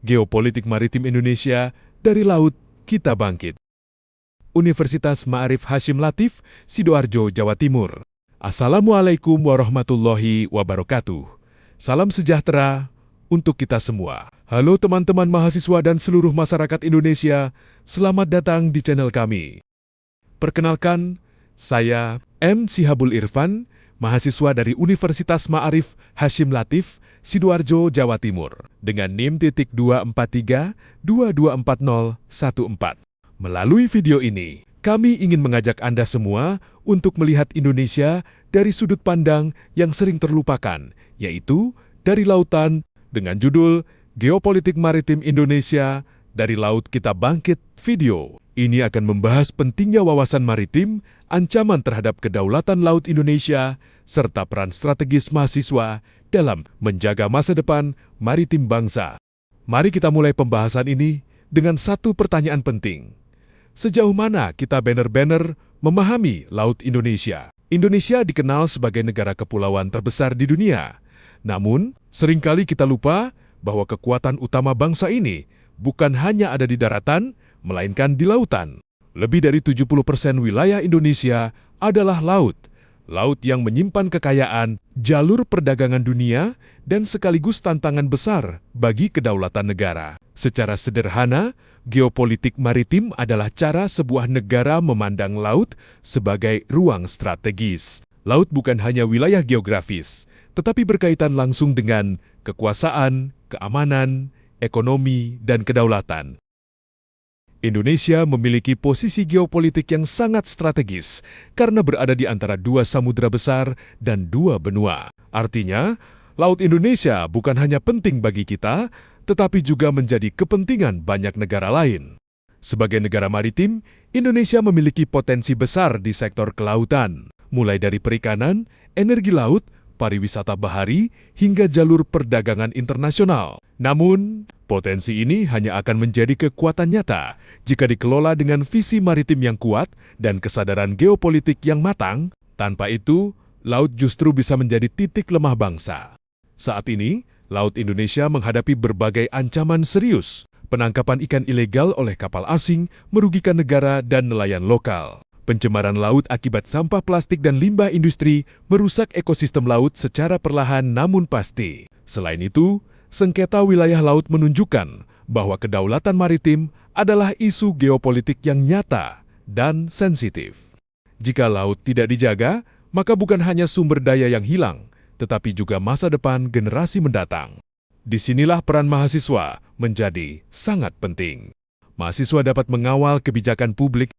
Geopolitik Maritim Indonesia, dari laut kita bangkit. Universitas Ma'arif Hasyim Latif, Sidoarjo, Jawa Timur. Assalamualaikum warahmatullahi wabarakatuh. Salam sejahtera untuk kita semua. Halo teman-teman mahasiswa dan seluruh masyarakat Indonesia, selamat datang di channel kami. Perkenalkan, saya M. Sihabul Irfan, mahasiswa dari Universitas Ma'arif Hasyim Latif, Sidoarjo, Jawa Timur, dengan NIM *243224014. Melalui video ini, kami ingin mengajak Anda semua untuk melihat Indonesia dari sudut pandang yang sering terlupakan, yaitu dari lautan, dengan judul Geopolitik Maritim Indonesia, dari Laut Kita Bangkit. Video ini akan membahas pentingnya wawasan maritim, ancaman terhadap kedaulatan laut Indonesia, serta peran strategis mahasiswa dalam menjaga masa depan maritim bangsa. Mari kita mulai pembahasan ini dengan satu pertanyaan penting. Sejauh mana kita benar-benar memahami Laut Indonesia? Indonesia dikenal sebagai negara kepulauan terbesar di dunia. Namun, seringkali kita lupa bahwa kekuatan utama bangsa ini bukan hanya ada di daratan, melainkan di lautan. Lebih dari 70% wilayah Indonesia adalah laut. Laut yang menyimpan kekayaan, jalur perdagangan dunia, dan sekaligus tantangan besar bagi kedaulatan negara. Secara sederhana, geopolitik maritim adalah cara sebuah negara memandang laut sebagai ruang strategis. Laut bukan hanya wilayah geografis, tetapi berkaitan langsung dengan kekuasaan, keamanan, ekonomi, dan kedaulatan. Indonesia memiliki posisi geopolitik yang sangat strategis karena berada di antara dua samudera besar dan dua benua. Artinya, Laut Indonesia bukan hanya penting bagi kita, tetapi juga menjadi kepentingan banyak negara lain. Sebagai negara maritim, Indonesia memiliki potensi besar di sektor kelautan, mulai dari perikanan, energi laut, pariwisata bahari, hingga jalur perdagangan internasional. Namun, potensi ini hanya akan menjadi kekuatan nyata jika dikelola dengan visi maritim yang kuat dan kesadaran geopolitik yang matang. Tanpa itu, laut justru bisa menjadi titik lemah bangsa. Saat ini, Laut Indonesia menghadapi berbagai ancaman serius. Penangkapan ikan ilegal oleh kapal asing merugikan negara dan nelayan lokal. Pencemaran laut akibat sampah plastik dan limbah industri merusak ekosistem laut secara perlahan namun pasti. Selain itu, sengketa wilayah laut menunjukkan bahwa kedaulatan maritim adalah isu geopolitik yang nyata dan sensitif. Jika laut tidak dijaga, maka bukan hanya sumber daya yang hilang, tetapi juga masa depan generasi mendatang. Disinilah peran mahasiswa menjadi sangat penting. Mahasiswa dapat mengawal kebijakan publik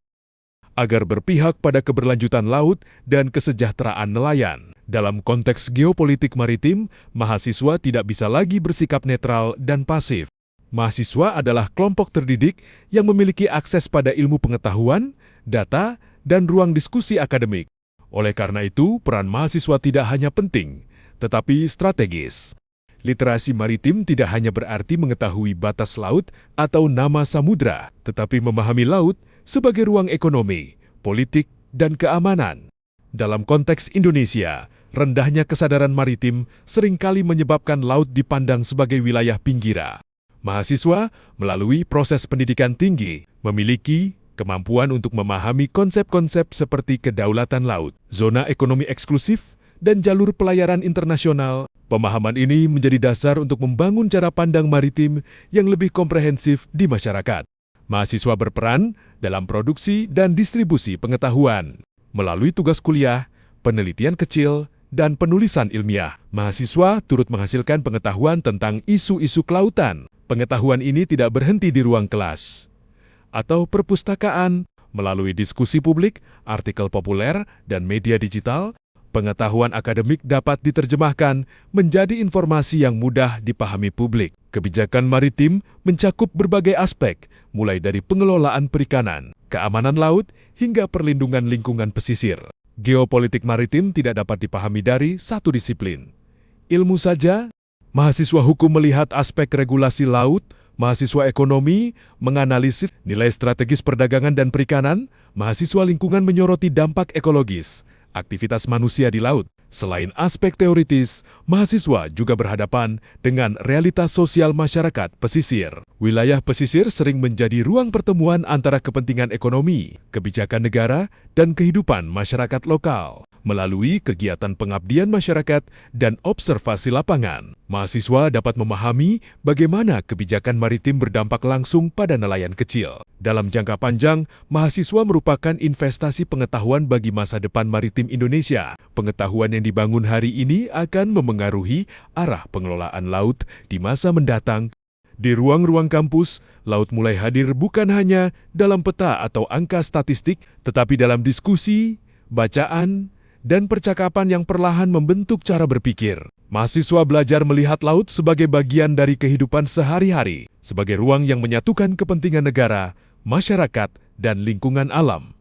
agar berpihak pada keberlanjutan laut dan kesejahteraan nelayan. Dalam konteks geopolitik maritim, mahasiswa tidak bisa lagi bersikap netral dan pasif. Mahasiswa adalah kelompok terdidik yang memiliki akses pada ilmu pengetahuan, data, dan ruang diskusi akademik. Oleh karena itu, peran mahasiswa tidak hanya penting, tetapi strategis. Literasi maritim tidak hanya berarti mengetahui batas laut atau nama samudra, tetapi memahami laut sebagai ruang ekonomi, politik, dan keamanan. Dalam konteks Indonesia, rendahnya kesadaran maritim seringkali menyebabkan laut dipandang sebagai wilayah pinggiran. Mahasiswa, melalui proses pendidikan tinggi, memiliki kemampuan untuk memahami konsep-konsep seperti kedaulatan laut, zona ekonomi eksklusif, dan jalur pelayaran internasional. Pemahaman ini menjadi dasar untuk membangun cara pandang maritim yang lebih komprehensif di masyarakat. Mahasiswa berperan dalam produksi dan distribusi pengetahuan. Melalui tugas kuliah, penelitian kecil, dan penulisan ilmiah, mahasiswa turut menghasilkan pengetahuan tentang isu-isu kelautan. Pengetahuan ini tidak berhenti di ruang kelas atau perpustakaan. Melalui diskusi publik, artikel populer, dan media digital, pengetahuan akademik dapat diterjemahkan menjadi informasi yang mudah dipahami publik. Kebijakan maritim mencakup berbagai aspek, mulai dari pengelolaan perikanan, keamanan laut, hingga perlindungan lingkungan pesisir. Geopolitik maritim tidak dapat dipahami dari satu disiplin ilmu saja. Mahasiswa hukum melihat aspek regulasi laut, mahasiswa ekonomi menganalisis nilai strategis perdagangan dan perikanan, mahasiswa lingkungan menyoroti dampak ekologis, aktivitas manusia di laut, Selain aspek teoritis, mahasiswa juga berhadapan dengan realitas sosial masyarakat pesisir. Wilayah pesisir sering menjadi ruang pertemuan antara kepentingan ekonomi, kebijakan negara, dan kehidupan masyarakat lokal. Melalui kegiatan pengabdian masyarakat dan observasi lapangan, mahasiswa dapat memahami bagaimana kebijakan maritim berdampak langsung pada nelayan kecil. Dalam jangka panjang, mahasiswa merupakan investasi pengetahuan bagi masa depan maritim Indonesia. Pengetahuan yang dibangun hari ini akan memengaruhi arah pengelolaan laut di masa mendatang. Di ruang-ruang kampus, laut mulai hadir bukan hanya dalam peta atau angka statistik, tetapi dalam diskusi, bacaan, dan percakapan yang perlahan membentuk cara berpikir. Mahasiswa belajar melihat laut sebagai bagian dari kehidupan sehari-hari, sebagai ruang yang menyatukan kepentingan negara, masyarakat, dan lingkungan alam.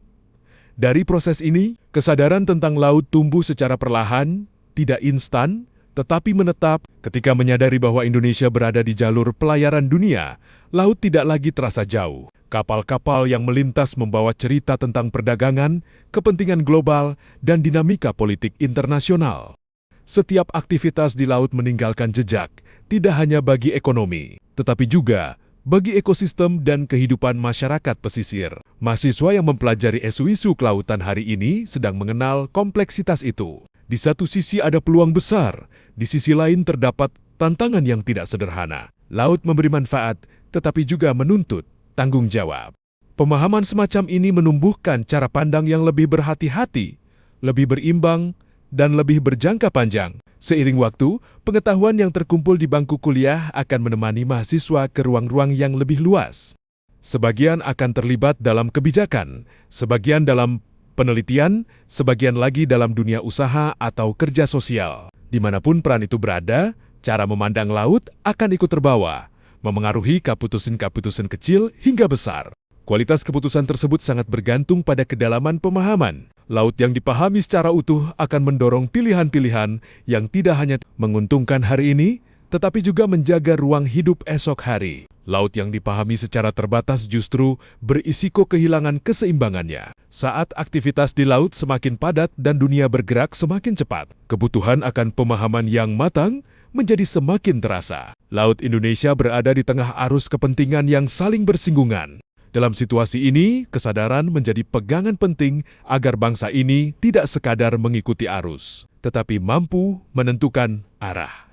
Dari proses ini, kesadaran tentang laut tumbuh secara perlahan, tidak instan, tetapi menetap. Ketika menyadari bahwa Indonesia berada di jalur pelayaran dunia, laut tidak lagi terasa jauh. Kapal-kapal yang melintas membawa cerita tentang perdagangan, kepentingan global, dan dinamika politik internasional. Setiap aktivitas di laut meninggalkan jejak, tidak hanya bagi ekonomi, tetapi juga bagi ekosistem dan kehidupan masyarakat pesisir. Mahasiswa yang mempelajari isu-isu kelautan hari ini sedang mengenal kompleksitas itu. Di satu sisi ada peluang besar, di sisi lain terdapat tantangan yang tidak sederhana. Laut memberi manfaat, tetapi juga menuntut tanggung jawab. Pemahaman semacam ini menumbuhkan cara pandang yang lebih berhati-hati, lebih berimbang, dan lebih berjangka panjang. Seiring waktu, pengetahuan yang terkumpul di bangku kuliah akan menemani mahasiswa ke ruang-ruang yang lebih luas. Sebagian akan terlibat dalam kebijakan, sebagian dalam penelitian, sebagian lagi dalam dunia usaha atau kerja sosial. Dimanapun peran itu berada, cara memandang laut akan ikut terbawa, memengaruhi keputusan-keputusan kecil hingga besar. Kualitas keputusan tersebut sangat bergantung pada kedalaman pemahaman. Laut yang dipahami secara utuh akan mendorong pilihan-pilihan yang tidak hanya menguntungkan hari ini, tetapi juga menjaga ruang hidup esok hari. Laut yang dipahami secara terbatas justru berisiko kehilangan keseimbangannya. Saat aktivitas di laut semakin padat dan dunia bergerak semakin cepat, kebutuhan akan pemahaman yang matang menjadi semakin terasa. Laut Indonesia berada di tengah arus kepentingan yang saling bersinggungan. Dalam situasi ini, kesadaran menjadi pegangan penting agar bangsa ini tidak sekadar mengikuti arus, tetapi mampu menentukan arah.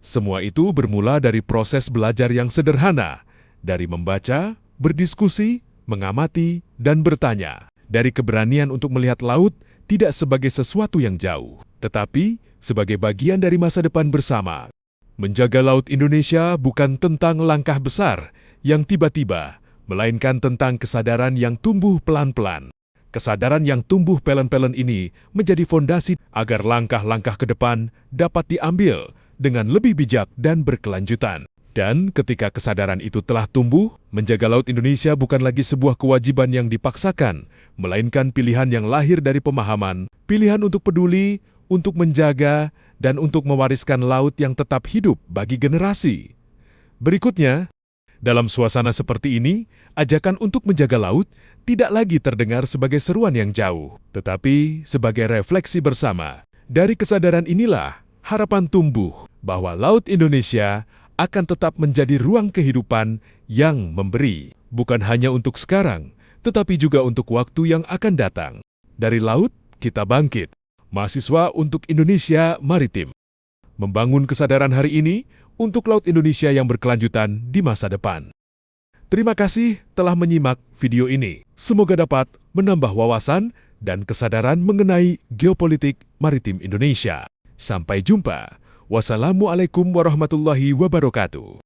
Semua itu bermula dari proses belajar yang sederhana, dari membaca, berdiskusi, mengamati, dan bertanya. Dari keberanian untuk melihat laut tidak sebagai sesuatu yang jauh, tetapi sebagai bagian dari masa depan bersama. Menjaga laut Indonesia bukan tentang langkah besar yang tiba-tiba, melainkan tentang kesadaran yang tumbuh pelan-pelan. Kesadaran yang tumbuh pelan-pelan ini menjadi fondasi agar langkah-langkah ke depan dapat diambil dengan lebih bijak dan berkelanjutan. Dan ketika kesadaran itu telah tumbuh, menjaga laut Indonesia bukan lagi sebuah kewajiban yang dipaksakan, melainkan pilihan yang lahir dari pemahaman, pilihan untuk peduli, untuk menjaga, dan untuk mewariskan laut yang tetap hidup bagi generasi berikutnya. Dalam suasana seperti ini, ajakan untuk menjaga laut tidak lagi terdengar sebagai seruan yang jauh, tetapi sebagai refleksi bersama. Dari kesadaran inilah, harapan tumbuh bahwa Laut Indonesia akan tetap menjadi ruang kehidupan yang memberi, bukan hanya untuk sekarang, tetapi juga untuk waktu yang akan datang. Dari laut, kita bangkit. Mahasiswa untuk Indonesia Maritim. Membangun kesadaran hari ini untuk Laut Indonesia yang berkelanjutan di masa depan. Terima kasih telah menyimak video ini. Semoga dapat menambah wawasan dan kesadaran mengenai geopolitik maritim Indonesia. Sampai jumpa. Wassalamualaikum warahmatullahi wabarakatuh.